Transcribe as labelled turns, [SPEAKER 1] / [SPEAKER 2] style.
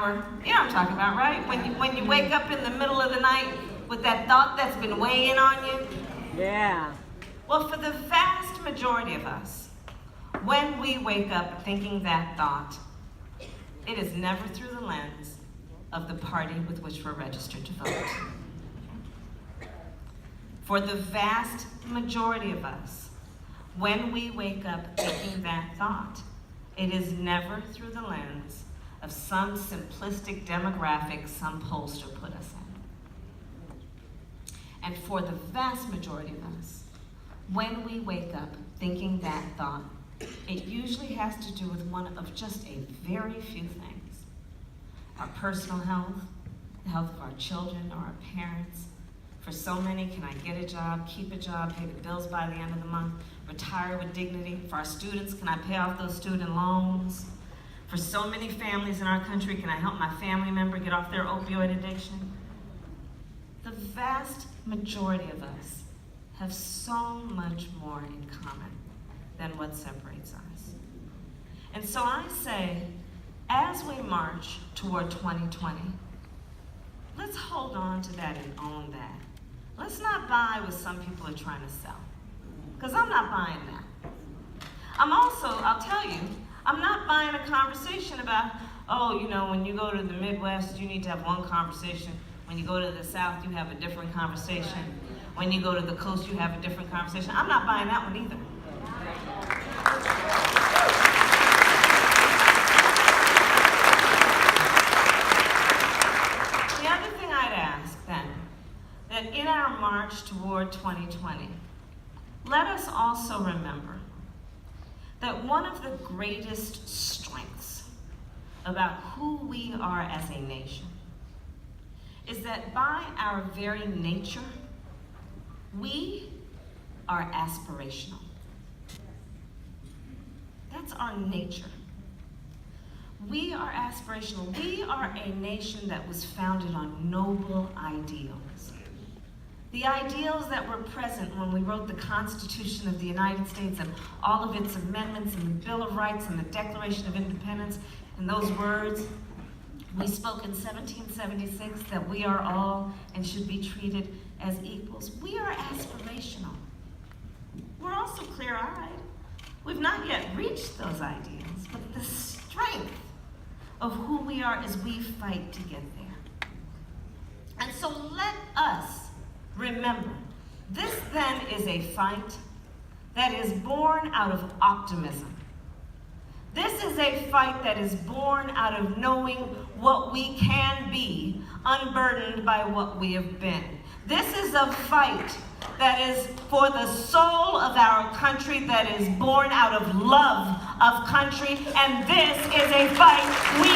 [SPEAKER 1] You know what I'm talking about, right? When you wake up in the middle of the night with that thought that's been weighing on you.
[SPEAKER 2] Yeah.
[SPEAKER 1] Well, for the vast majority of us, when we wake up thinking that thought, it is never through the lens of the party with which we're registered to vote. For the vast majority of us, when we wake up thinking that thought, it is never through the lens of some simplistic demographic some pollster put us in. And for the vast majority of us, when we wake up thinking that thought, it usually has to do with one of just a very few things. Our personal health, the health of our children or our parents. For so many, can I get a job, keep a job, pay the bills by the end of the month, retire with dignity? For our students, can I pay off those student loans? For so many families in our country, can I help my family member get off their opioid addiction? The vast majority of us have so much more in common than what separates us. And so I say, as we march toward 2020, let's hold on to that and own that. Let's not buy what some people are trying to sell, because I'm not buying that. I'll tell you, I'm not buying a conversation about, oh, you know, when you go to the Midwest, you need to have one conversation. When you go to the South, you have a different conversation. When you go to the coast, you have a different conversation. I'm not buying that one either. The other thing I'd ask then, that in our march toward 2020, let us also remember that one of the greatest strengths about who we are as a nation is that by our very nature, we are aspirational. That's our nature. We are aspirational. We are a nation that was founded on noble ideals. The ideals that were present when we wrote the Constitution of the United States and all of its amendments and the Bill of Rights and the Declaration of Independence, and those words we spoke in 1776 that we are all and should be treated as equals. We are aspirational. We're also clear-eyed. We've not yet reached those ideals, but the strength of who we are is we fight to get there. And so let us remember, this then is a fight that is born out of optimism. This is a fight that is born out of knowing what we can be, unburdened by what we have been. This is a fight that is for the soul of our country, that is born out of love of country, and this is a fight we